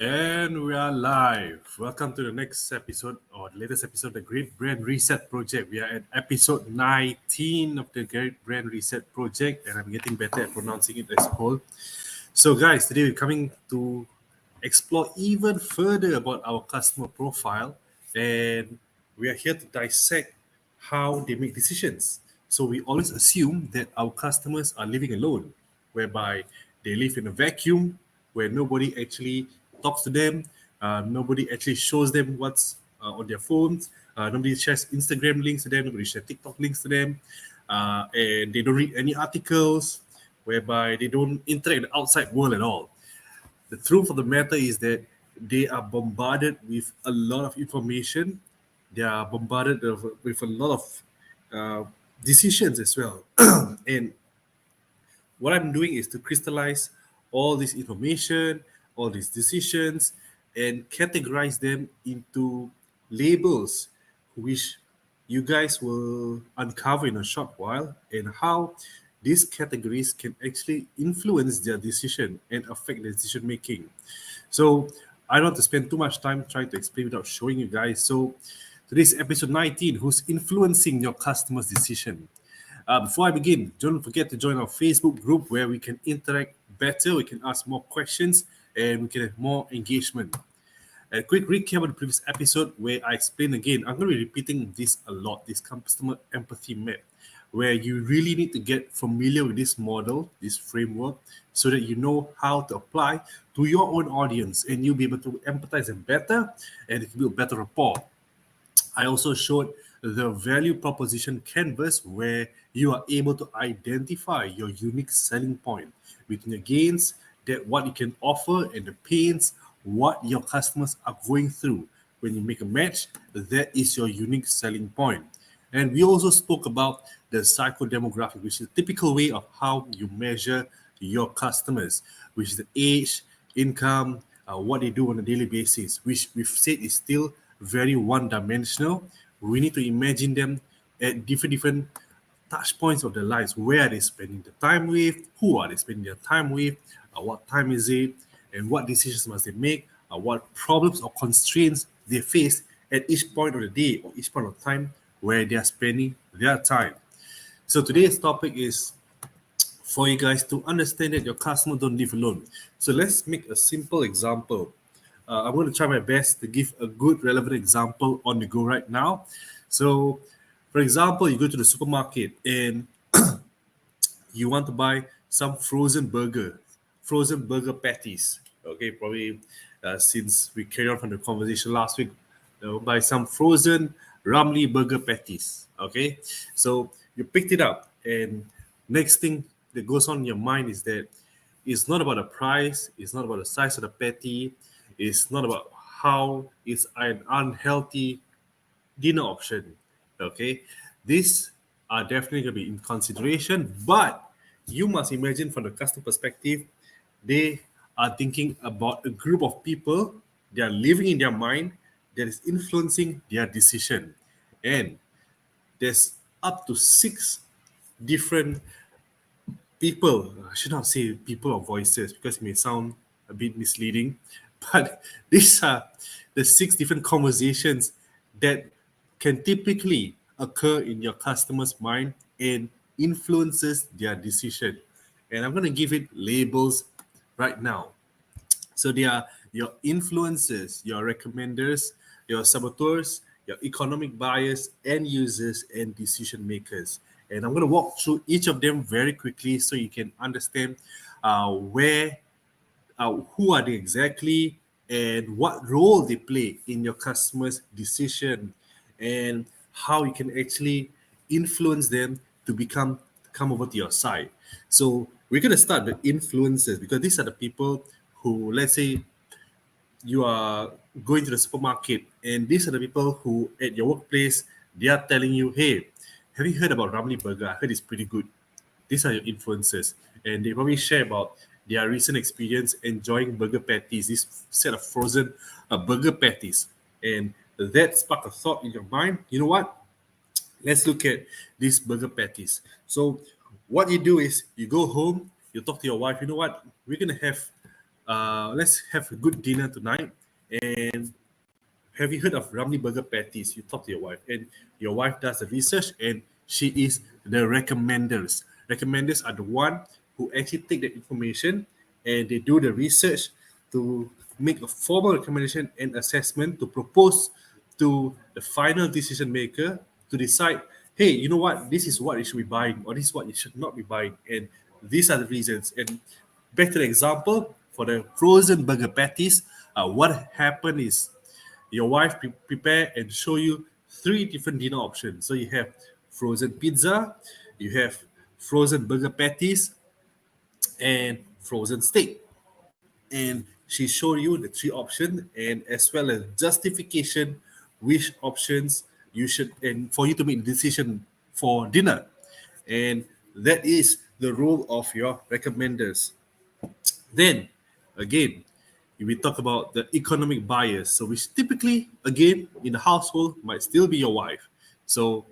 And we are live. Welcome to the next episode or the latest episode of the Great Brand Reset Project. We are at episode 19 of the Great Brand Reset Project, and I'm getting better at pronouncing it as whole. So, guys, today we're coming to explore even further about our customer profile, and we are here to dissect how they make decisions. So, we always assume that our customers are living alone, whereby they live in a vacuum where nobody actually talks to them, nobody actually shows them what's on their phones, nobody shares Instagram links to them, nobody shares TikTok links to them, and they don't read any articles, whereby they don't interact with the outside world at all. The truth of the matter is that they are bombarded with a lot of information. They are bombarded with a lot of uh, decisions as well. And what I'm doing is to crystallize all this information, all these decisions, and categorize them into labels, which you guys will uncover in a short while, and how these categories can actually influence their decision and affect their decision making. So I don't want to spend too much time trying to explain without showing you guys. So today's episode 19, who's influencing your customer's decision. Before I begin, don't forget to join our Facebook group where we can interact better, we can ask more questions, and we can have more engagement. A quick recap of the previous episode where I explained again, I'm going to be repeating this a lot, this customer empathy map, where you really need to get familiar with this model, this framework, so that you know how to apply to your own audience and you'll be able to empathize them better and it can build better rapport. I also showed the value proposition canvas where you are able to identify your unique selling point between the gains, that what you can offer, and the pains, what your customers are going through. When you make a match, that is your unique selling point. And we also spoke about the psychodemographic, which is a typical way of how you measure your customers, which is the age, income, what they do on a daily basis, which we've said is still very one-dimensional. We need to imagine them at different touch points of their lives. Where are they spending the time with? Who are they spending their time with? What time is it? And what decisions must they make? What problems or constraints they face at each point of the day or each point of time where they are spending their time. So today's topic is for you guys to understand that your customer don't live alone. So let's make a simple example. I'm going to try my best to give a good relevant example on the go right now. So, for example, you go to the supermarket and you want to buy some frozen burger patties. Okay, probably since we carried on from the conversation last week, buy some frozen Ramly burger patties. Okay, so you picked it up, and next thing that goes on in your mind is that it's not about the price, it's not about the size of the patty, it's not about how it's an unhealthy dinner option. Okay, these are definitely going to be in consideration, but you must imagine from the customer perspective, they are thinking about a group of people, they are living in their mind that is influencing their decision. And there's up to 6 different people. I should not say people or voices because it may sound a bit misleading, but these are the 6 different conversations that can typically occur in your customer's mind and influences their decision. And I'm going to give it labels right now. So they are your influencers, your recommenders, your saboteurs, your economic buyers, end users, and decision makers. And I'm going to walk through each of them very quickly so you can understand who are they exactly, and what role they play in your customer's decision, and how you can actually influence them to come over to your side. So we're going to start with influencers because these are the people who, let's say, you are going to the supermarket and these are the people who at your workplace, they are telling you, hey, have you heard about Ramly Burger? I heard it's pretty good. These are your influencers, and they probably share about their recent experience enjoying burger patties, this set of frozen burger patties. And that sparked a thought in your mind. You know what? Let's look at these burger patties. So what you do is you go home, you talk to your wife. You know what? We're gonna have let's have a good dinner tonight. And have you heard of Ramly Burger Patties? You talk to your wife, and your wife does the research, and she is the recommenders. Recommenders are the one who actually take the information and they do the research to make a formal recommendation and assessment to propose to the final decision maker to decide, hey, you know what, this is what you should be buying, or this is what you should not be buying, and these are the reasons. And back to the example for the frozen burger patties, what happened is your wife prepare and show you three different dinner options. So you have frozen pizza, you have frozen burger patties, and frozen steak. And she showed you the three options and as well as justification which options you should, and for you to make the decision for dinner. And that is the role of your recommenders. Then again, we talk about the economic bias. So which typically, again, in the household might still be your wife. So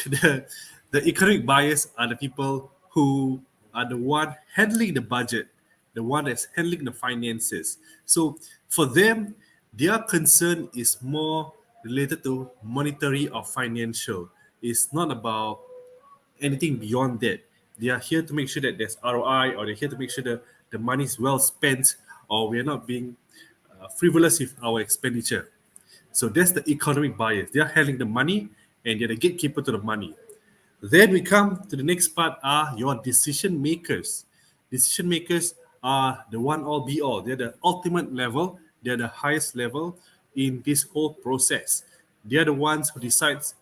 the, the economic bias are the people who are the one handling the budget, the one that's handling the finances. So for them, their concern is more related to monetary or financial. It's not about anything beyond that. They are here to make sure that there's ROI, or they're here to make sure that the money is well spent, or we're not being frivolous with our expenditure. So that's the economic bias. They are handling the money and they're the gatekeeper to the money. Then we come to the next part are your decision makers. Decision makers are the one all be all. They're the ultimate level. They're the highest level in this whole process. They're the ones who decides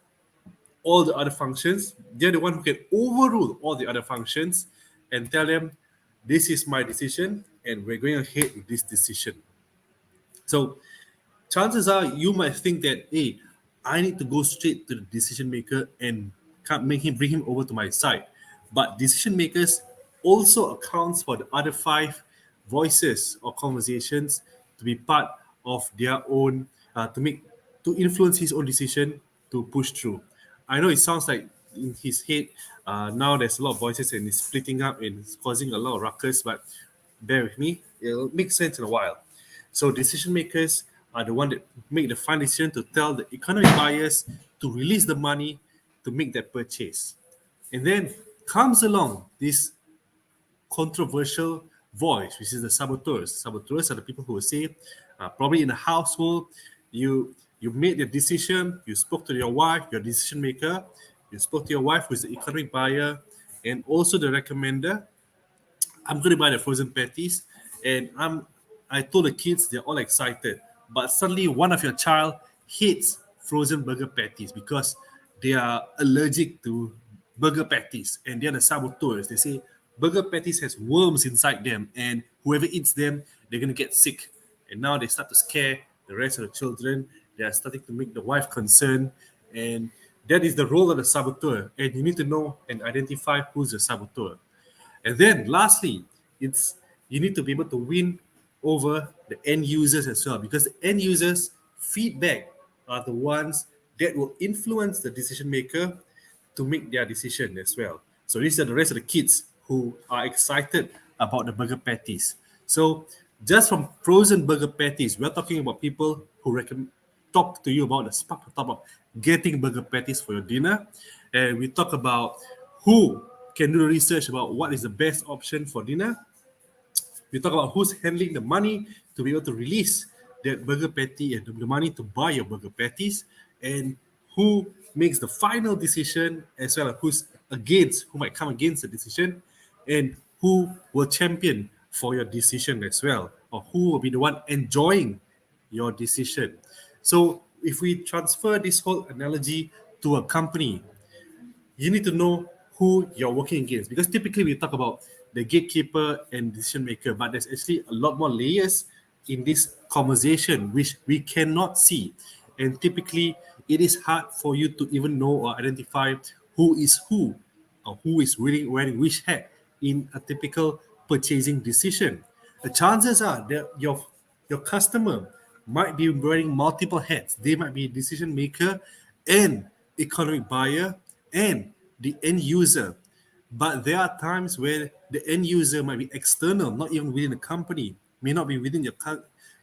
all the other functions. They're the one who can overrule all the other functions and tell them, this is my decision and we're going ahead with this decision. So chances are you might think that, hey, I need to go straight to the decision maker and can't bring him over to my side. But decision makers also accounts for the other five voices or conversations to be part of their own to influence his own decision to push through. I know it sounds like in his head now there's a lot of voices and it's splitting up and it's causing a lot of ruckus, but bear with me, it'll make sense in a while. So decision makers are the one that make the final decision to tell the economic buyers to release the money to make that purchase. And then comes along this controversial voice, which is the saboteurs. Saboteurs are the people who will say, probably in a household, you made the decision, you spoke to your wife, your decision maker, you spoke to your wife, who is the economic buyer, and also the recommender. I'm going to buy the frozen patties, and I told the kids, they're all excited. But suddenly one of your child hates frozen burger patties because they are allergic to burger patties, and they're the saboteurs. They say burger patties has worms inside them, and whoever eats them, they're going to get sick. And now they start to scare the rest of the children. They are starting to make the wife concerned, and that is the role of the saboteur. And you need to know and identify who's the saboteur. And then lastly, it's you need to be able to win over the end users as well, because the end users' feedback are the ones that will influence the decision maker to make their decision as well. So these are the rest of the kids who are excited about the burger patties. So just from frozen burger patties, we're talking about people who talk to you about the spark top of getting burger patties for your dinner. And we talk about who can do the research about what is the best option for dinner. We talk about who's handling the money to be able to release that burger patty and the money to buy your burger patties, and who makes the final decision, as well as who might come against the decision, and who will champion for your decision as well, or who will be the one enjoying your decision. So if we transfer this whole analogy to a company, you need to know who you're working against, because typically we talk about the gatekeeper and decision maker, but there's actually a lot more layers in this conversation which we cannot see, and typically it is hard for you to even know or identify who is who, or who is really wearing which hat in a typical purchasing decision. The chances are that your customer might be wearing multiple hats. They might be a decision maker and economic buyer and the end user. But there are times where the end user might be external, not even within the company, may not be within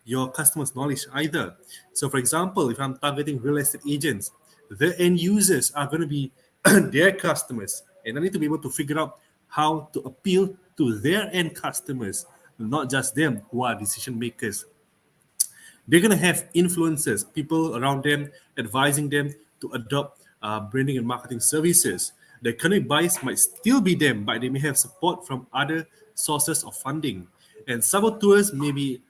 your customer's knowledge either. So for example, if I'm targeting real estate agents, the end users are going to be their customers, and I need to be able to figure out how to appeal to their end customers, not just them who are decision makers. They're going to have influencers, people around them advising them to adopt branding and marketing services. The economic bias might still be them, but they may have support from other sources of funding. And saboteurs may be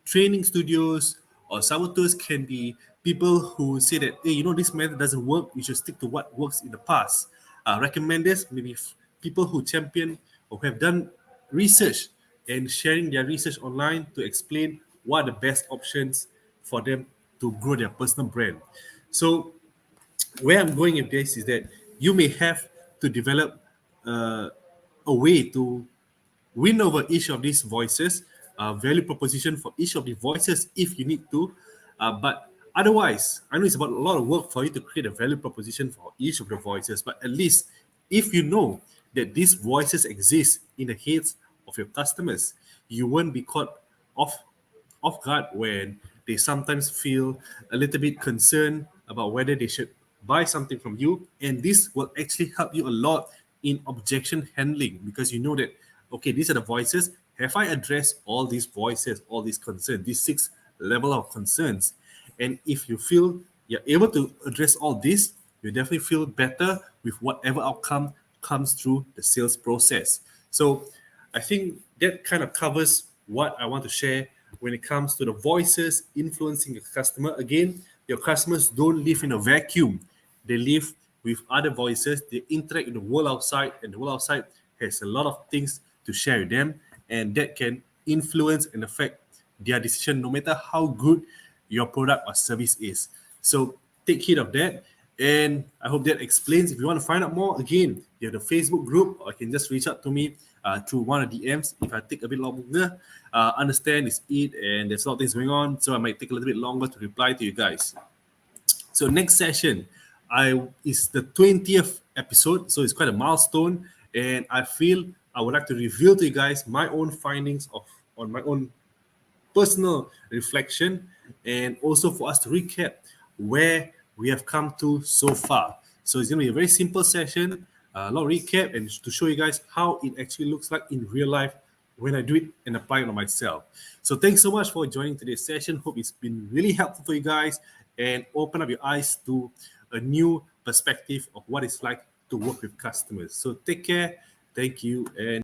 training studios, or saboteurs can be people who say that, hey, this method doesn't work, you should stick to what works in the past. Recommenders may be people who champion or have done research and sharing their research online to explain what are the best options for them to grow their personal brand. So where I'm going with this is that you may have to develop a way to win over each of these voices, value proposition for each of the voices if you need to. But otherwise, I know it's about a lot of work for you to create a value proposition for each of the voices, but at least if you know that these voices exist in the heads of your customers, you won't be caught off guard when they sometimes feel a little bit concerned about whether they should buy something from you. And this will actually help you a lot in objection handling, because you know that, okay, these are the voices. Have I addressed all these voices, all these concerns, these 6 level of concerns? And if you feel you're able to address all this, you definitely feel better with whatever outcome comes through the sales process. So I think that kind of covers what I want to share when it comes to the voices influencing your customer. Again, your customers don't live in a vacuum. They live with other voices. They interact with the world outside, and the world outside has a lot of things to share with them, and that can influence and affect their decision no matter how good your product or service is. So take heed of that. And I hope that explains. If you want to find out more, again, you have the Facebook group, or you can just reach out to me through one of the DMs. If I take a bit longer, understand it's Eid and there's a lot of things going on, so I might take a little bit longer to reply to you guys. So next session is the 20th episode, so it's quite a milestone, and I feel I would like to reveal to you guys my own findings on my own personal reflection, and also for us to recap where we have come to so far. So it's going to be a very simple session, a lot of recap, and to show you guys how it actually looks like in real life when I do it and apply it on myself. So thanks so much for joining today's session. Hope it's been really helpful for you guys and open up your eyes to a new perspective of what it's like to work with customers. So take care. Thank you. And